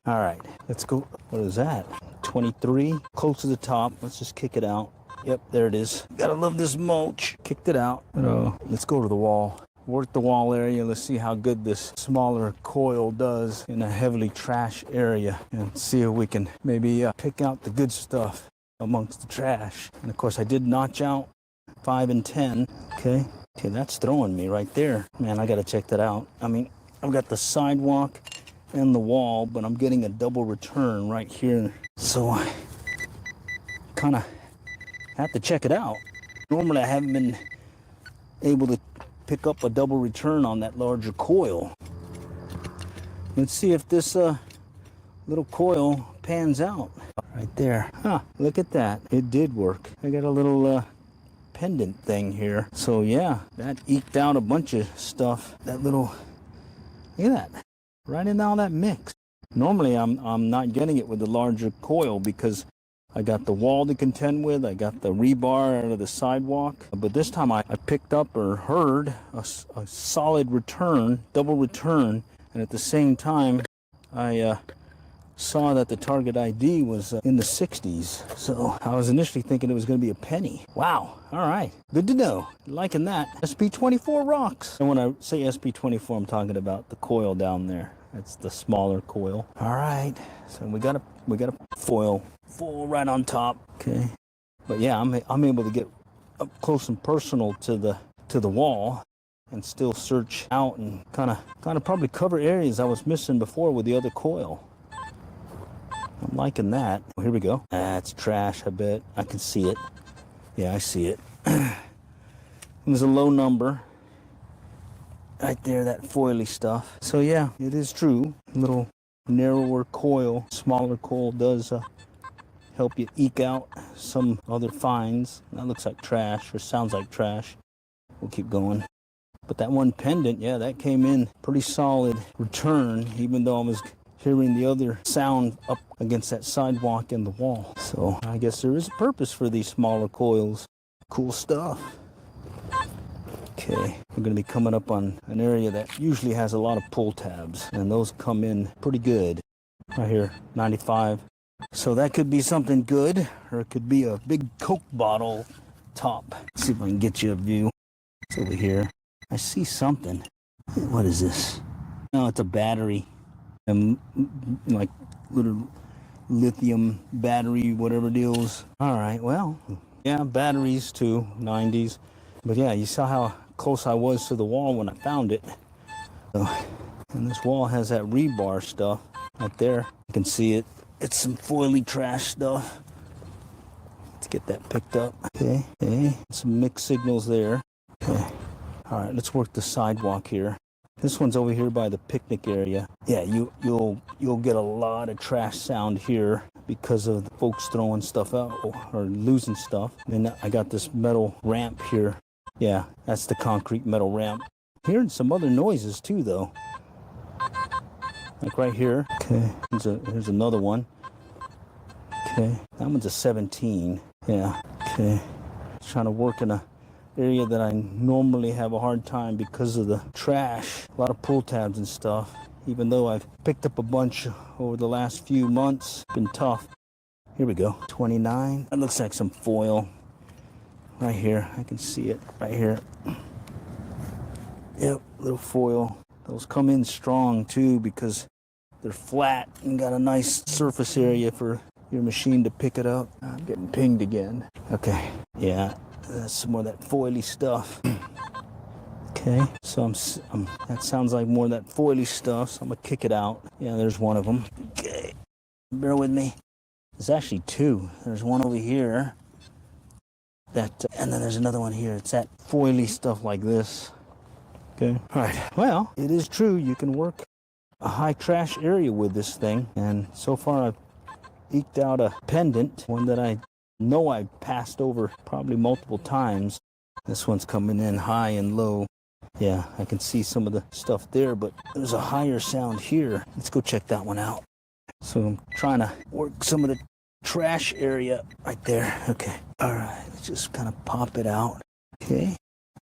All right, let's go. What is that? 23, close to the top. Let's just kick it out. Yep, there it is. Gotta love this mulch. Kicked it out. Let's go to the wall. Work the wall area. Let's see how good this smaller coil does in a heavily trash area, and see if we can maybe pick out the good stuff amongst the trash. And of course, I did notch out 5 and 10. Okay, that's throwing me right there. Man, I gotta check that out. I mean, I've got the sidewalk and the wall, but I'm getting a double return right here. So I kind of have to check it out. Normally I haven't been able to pick up a double return on that larger coil. Let's see if this little coil pans out. Right there. Huh, look at that. It did work. I got a little pendant thing here. So yeah, that eked out a bunch of stuff. That little, look at that. Right in all that mix. Normally I'm not getting it with the larger coil because I got the wall to contend with, I got the rebar out of the sidewalk, but this time I picked up or heard a solid return, double return, and at the same time I saw that the target ID was in the 60s. So I was initially thinking it was going to be a penny. Wow, all right, good to know. Liking that. SP24 rocks. And when I say SP24, I'm talking about the coil down there. That's the smaller coil. All right, so we got a foil right on top. Okay, but yeah, I'm able to get up close and personal to the wall and still search out and kind of probably cover areas I was missing before with the other coil. I'm liking that. Here we go. That's trash, I bet. I can see it. Yeah, I see it. There's a low number right there, that foily stuff. So yeah, it is true. A little narrower coil, smaller coil does help you eke out some other finds. That looks like trash, or sounds like trash. We'll keep going. But that one pendant, yeah, that came in pretty solid return, even though I was hearing the other sound up against that sidewalk and the wall. So I guess there is a purpose for these smaller coils. Cool stuff. Okay, we're going to be coming up on an area that usually has a lot of pull tabs, and those come in pretty good. Right here, 95. So that could be something good, or it could be a big Coke bottle top. Let's see if I can get you a view. It's over here. I see something. What is this? No, it's a battery. Like little lithium battery, whatever deals. All right, well, yeah, batteries too, 90s. But yeah, you saw how close I was to the wall when I found it. So, and this wall has that rebar stuff right there. You can see it. It's some foily trash stuff. Let's get that picked up. Okay, some mixed signals there. Okay. All right, let's work the sidewalk here. This one's over here by the picnic area. Yeah, you'll get a lot of trash sound here because of the folks throwing stuff out or losing stuff. And I got this metal ramp here. Yeah, that's the concrete metal ramp. Hearing some other noises too, though. Like right here. Okay, here's another one. Okay, that one's a 17. Yeah, okay. Trying to work in a area that I normally have a hard time because of the trash. A lot of pull tabs and stuff. Even though I've picked up a bunch over the last few months. Been tough. Here we go. 29. That looks like some foil. Right here. I can see it right here. Yep, little foil. Those come in strong too because they're flat and got a nice surface area for your machine to pick it up. I'm getting pinged again. Okay, yeah, that's some more of that foily stuff. Okay, so that sounds like more of that foily stuff, so I'm gonna kick it out. Yeah, there's one of them. Okay, bear with me. There's actually two. There's one over here. And then there's another one here. It's that foily stuff like this. Okay, all right. Well, it is true. You can work a high trash area with this thing, and so far I've eked out a pendant, one that I know I passed over probably multiple times. This one's coming in high and low. Yeah, I can see some of the stuff there, but there's a higher sound here. Let's go check that one out. So I'm trying to work some of the trash area right there. Okay, all right, let's just kind of pop it out. Okay,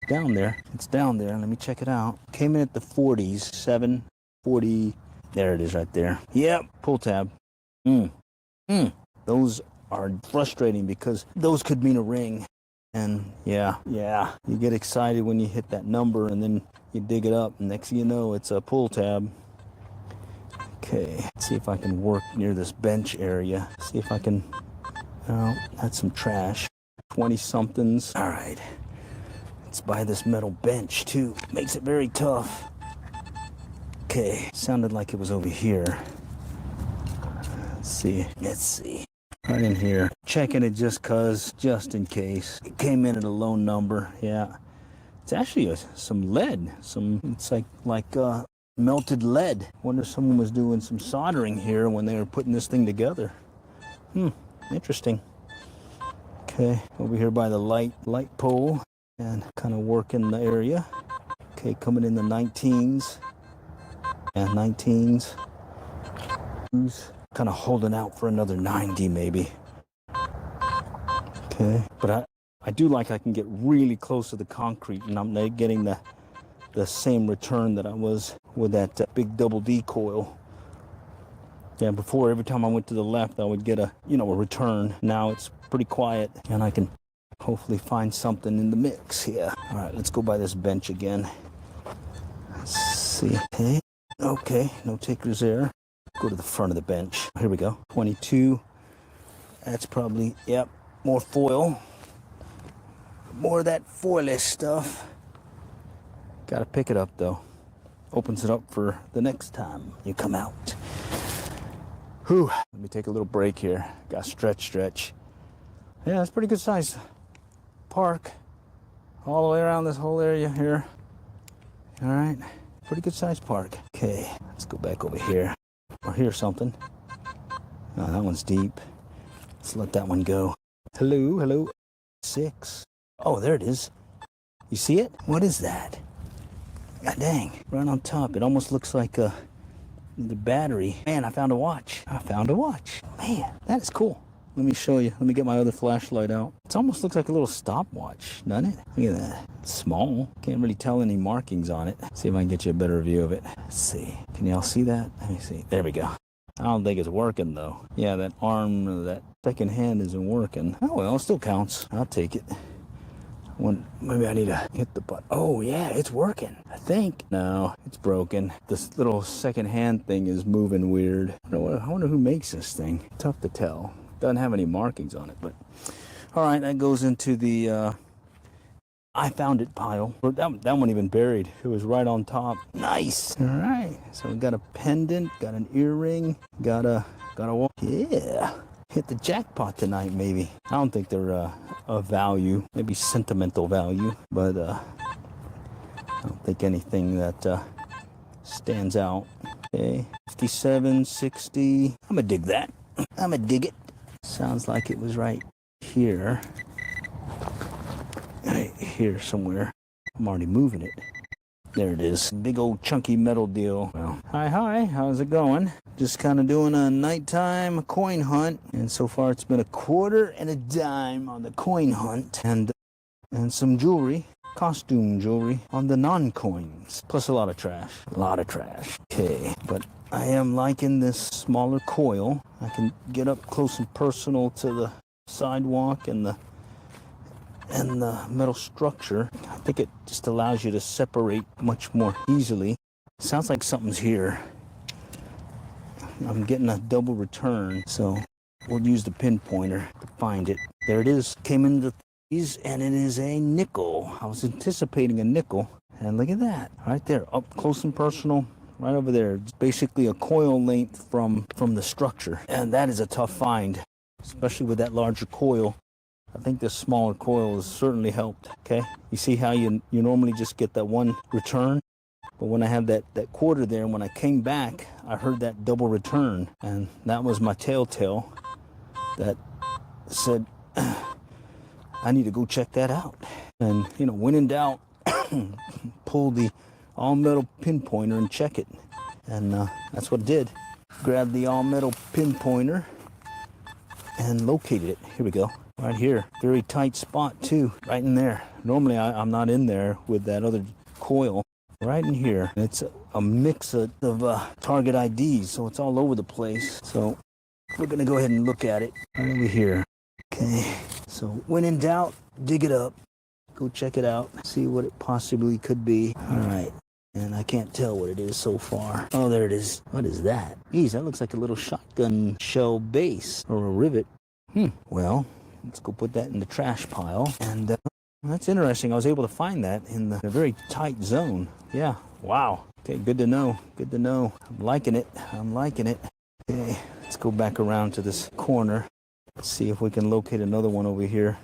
down there. It's down there. Let me check it out. Came in at the 40s, 740. There it is right there. Yep, pull tab. Those are frustrating because those could mean a ring. And yeah, you get excited when you hit that number and then you dig it up and next thing you know it's a pull tab. Okay, let's see if I can work near this bench area. See if I can, that's some trash. 20 somethings. All right, it's by this metal bench too. Makes it very tough. Okay, sounded like it was over here. Let's see. Right in here. Checking it just in case. It came in at a low number. Yeah. It's actually some lead. It's like melted lead. Wonder if someone was doing some soldering here when they were putting this thing together. Interesting. Okay, over here by the light pole and kind of working the area. Okay, coming in the 19s. Yeah, 19s. Kind of holding out for another 90 maybe. Okay, but I do like I can get really close to the concrete and I'm not getting the same return that I was with that big double D coil. Yeah, before every time I went to the left I would get a return. Now it's pretty quiet and I can hopefully find something in the mix here. All right, let's go by this bench again. Let's see. Okay, no takers there. Go to the front of the bench. Here we go. 22. That's probably, yep, more foil. More of that foilish stuff. Gotta pick it up though. Opens it up for the next time you come out. Whew. Let me take a little break here. Got stretch. Yeah, it's pretty good size park. All the way around this whole area here. All right. Pretty good size park. Okay, let's go back over here. Or hear something. Oh, that one's deep. Let's let that one go. Hello. 6. Oh, there it is. You see it? What is that? God dang. Right on top. It almost looks like the battery. Man, I found a watch. Man, that is cool. Let me show you. Let me get my other flashlight out. It almost looks like a little stopwatch, doesn't it? Look at that. It's small. Can't really tell any markings on it. See if I can get you a better view of it. Let's see. Can y'all see that? Let me see. There we go. I don't think it's working though. Yeah, that arm, that second hand isn't working. Oh well, it still counts. I'll take it. Maybe I need to hit the button. Oh yeah, it's working. I think. No, it's broken. This little second hand thing is moving weird. I wonder who makes this thing. Tough to tell. Doesn't have any markings on it, but all right, that goes into the I found it pile. That one even buried. It was right on top. Nice. All right, so we got a pendant, got an earring, got a yeah. Hit the jackpot tonight, maybe. I don't think they're of value, maybe sentimental value, but I don't think anything that stands out. Okay, 57, 60. I'm gonna dig that. I'm gonna dig it. Sounds like it was right here. Right here somewhere. I'm already moving it. There it is. Big old chunky metal deal. Well, hi, how's it going? Just kind of doing a nighttime coin hunt. And so far it's been a quarter and a dime on the coin hunt. And some jewelry, costume jewelry on the non-coins. Plus a lot of trash. A lot of trash. Okay, but I am liking this smaller coil. I can get up close and personal to the sidewalk and the metal structure. I think it just allows you to separate much more easily. Sounds like something's here. I'm getting a double return, so we'll use the pinpointer to find it. There it is. Came into these, and it is a nickel. I was anticipating a nickel, and look at that. Right there, up close and personal, right over there. It's basically a coil length from the structure, and that is a tough find, especially with that larger coil. I think this smaller coil has certainly helped. Okay, you see how you normally just get that one return, but when I have that quarter there, when I came back, I heard that double return, and that was my telltale that said I need to go check that out. And when in doubt, pull the all metal pinpointer and check it, and that's what I did. Grabbed the all metal pinpointer and located it. Here we go. Right here. Very tight spot too. Right in there. Normally I'm not in there with that other coil. Right in here. It's a mix of target IDs, so it's all over the place. So we're going to go ahead and look at it right over here. Okay. So when in doubt, dig it up. Go check it out. See what it possibly could be. All right. And I can't tell what it is so far. Oh, there it is. What is that? Geez, that looks like a little shotgun shell base or a rivet. Well, let's go put that in the trash pile. And that's interesting. I was able to find that in a very tight zone. Yeah. Wow. Okay, good to know. Good to know. I'm liking it. I'm liking it. Okay, let's go back around to this corner. Let's see if we can locate another one over here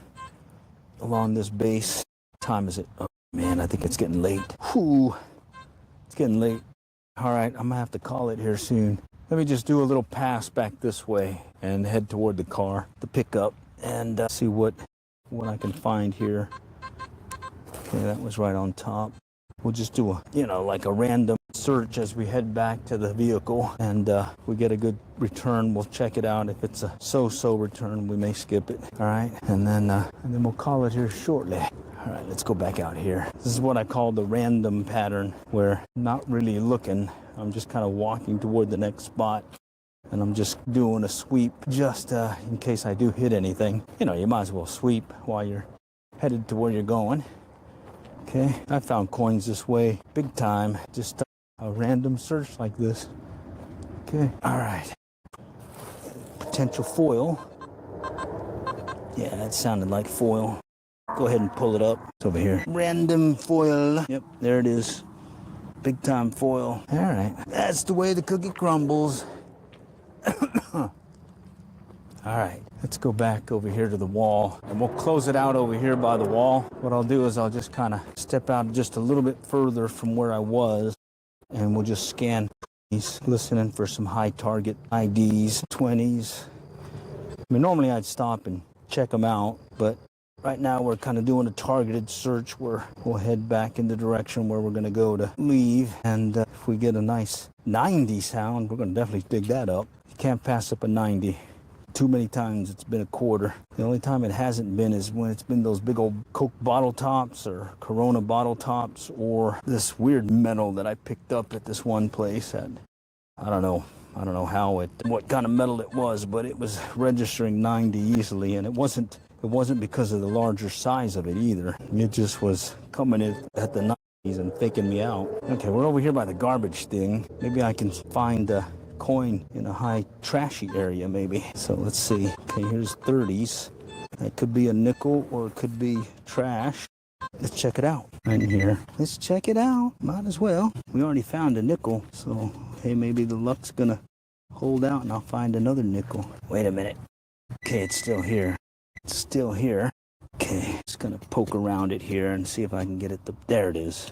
along this base. What time is it? Oh, man, I think it's getting late. Whew. It's getting late. All right, I'm going to have to call it here soon. Let me just do a little pass back this way and head toward the car, the pickup, and see what I can find here. Okay, that was right on top. We'll just do like a random search as we head back to the vehicle, and we get a good return. We'll check it out. If it's a so-so return, we may skip it. All right, and then we'll call it here shortly. All right, let's go back out here. This is what I call the random pattern, where I'm not really looking. I'm just kind of walking toward the next spot, and I'm just doing a sweep just in case I do hit anything. You might as well sweep while you're headed to where you're going. Okay, I found coins this way big time. Just a random search like this. Okay, all right. Potential foil. Yeah, that sounded like foil. Go ahead and pull it up. It's over here. Random foil. Yep, there it is. Big time foil. All right. That's the way the cookie crumbles. All right. Let's go back over here to the wall, and we'll close it out over here by the wall. What I'll do is I'll just kind of step out just a little bit further from where I was, and we'll just scan these, listening for some high target IDs, 20s. I mean, normally I'd stop and check them out, but right now we're kind of doing a targeted search where we'll head back in the direction where we're going to go to leave. And if we get a nice 90 sound, we're going to definitely dig that up. You can't pass up a 90. Too many times it's been a quarter. The only time it hasn't been is when it's been those big old Coke bottle tops or Corona bottle tops, or this weird metal that I picked up at this one place. I don't know what kind of metal it was, but it was registering 90 easily, and it wasn't because of the larger size of it either. It just was coming in at the 90s and faking me out. Okay, we're over here by the garbage thing. Maybe I can find a coin in a high trashy area maybe. So let's see. Okay, here's 30s. That could be a nickel or it could be trash. Let's check it out right in here. Let's check it out. Might as well. We already found a nickel, so hey, maybe the luck's gonna hold out and I'll find another nickel. Wait a minute. Okay, it's still here. It's still here. Okay, just gonna poke around it here and see if I can get it. There it is.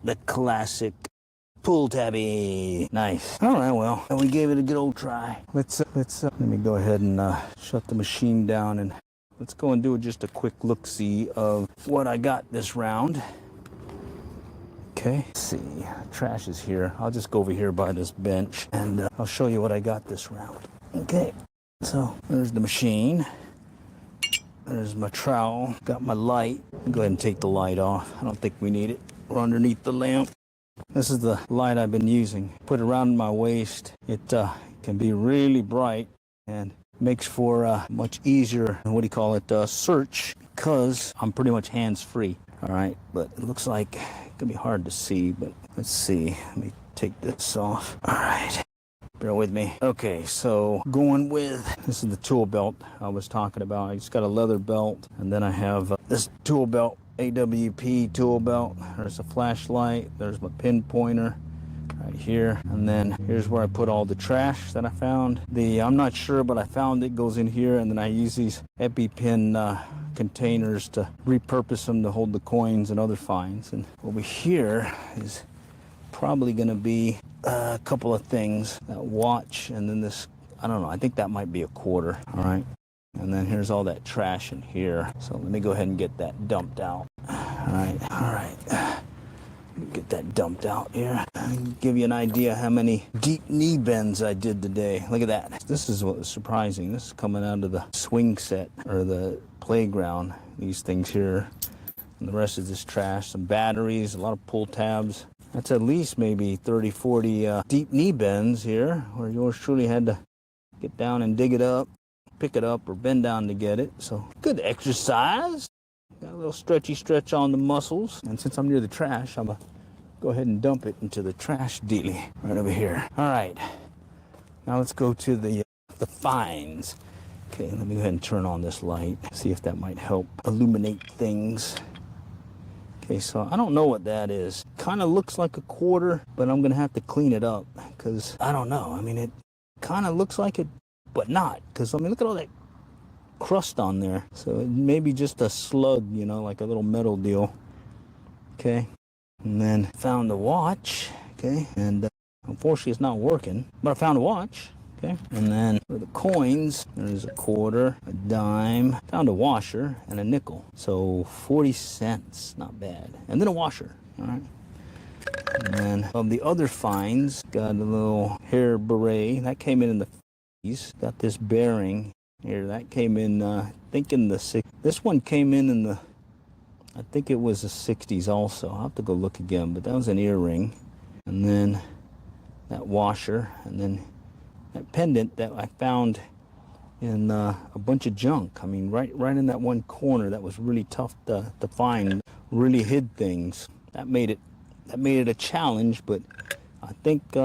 the classic pull tabby. Nice. All right, well, we gave it a good old try. Let me go ahead and shut the machine down, and let's go and do just a quick look-see of what I got this round. Okay, let's see, trash is here. I'll just go over here by this bench, and I'll show you what I got this round. Okay, so there's the machine. There's my trowel. Got my light. Go ahead and take the light off. I don't think we need it. We're underneath the lamp. This is the light I've been using. Put it around my waist. It can be really bright and makes for a much easier, what do you call it, search, because I'm pretty much hands-free. All right, but it looks like it can be hard to see, but let's see. Let me take this off. All right. Bear with me. Okay, so going with, this is the tool belt I was talking about. I just got a leather belt, and then I have this tool belt, AWP tool belt. There's a flashlight. There's my pin pointer right here. And then here's where I put all the trash that I found. I'm not sure, but I found it goes in here, and then I use these EpiPen containers to repurpose them to hold the coins and other finds. And over here is probably going to be a couple of things, that watch, and then this, I don't know, I think that might be a quarter. All right, and then here's all that trash in here, so let me go ahead and get that dumped out. All right, get that dumped out here. I'll give you an idea how many deep knee bends I did today. Look at that. This is what was surprising. This is coming out of the swing set, or the playground, these things here, and the rest of this trash, some batteries, a lot of pull tabs. That's at least maybe 30, 40 deep knee bends here, where yours truly had to get down and dig it up, pick it up, or bend down to get it. So good exercise. Got a little stretchy stretch on the muscles. And since I'm near the trash, I'm going to go ahead and dump it into the trash dealie right over here. All right. Now let's go to the finds. Okay, let me go ahead and turn on this light, see if that might help illuminate things. Okay, so I don't know what that is. Kind of looks like a quarter, but I'm going to have to clean it up because I don't know. I mean, it kind of looks like it, but not. Because, I mean, look at all that crust on there. So it may be just a slug, you know, like a little metal deal. Okay, and then found the watch. Okay, and unfortunately it's not working, but I found a watch. Okay, and then for the coins, there's a quarter, a dime, found a washer, and a nickel. So 40 cents, not bad. And then a washer, all right? And then of the other finds, got a little hair beret. That came in the 50s. Got this bearing here. That came in, I think in the 60s. This one came in the, I think it was the 60s also. I'll have to go look again, but that was an earring. And then that washer, and then that pendant that I found in a bunch of junk. I mean, right in that one corner that was really tough to find, really hid things. That made it a challenge, but I think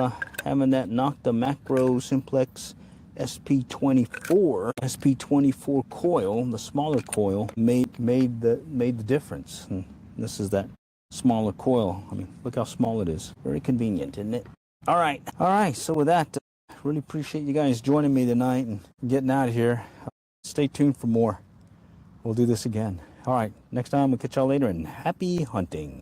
having that Nokta Makro Simplex SP24 coil, the smaller coil, made the difference. And this is that smaller coil. I mean, look how small it is. Very convenient, isn't it? All right. So with that, really appreciate you guys joining me tonight and getting out of here. Stay tuned for more. We'll do this again. All right, next time we'll catch y'all later, and happy hunting.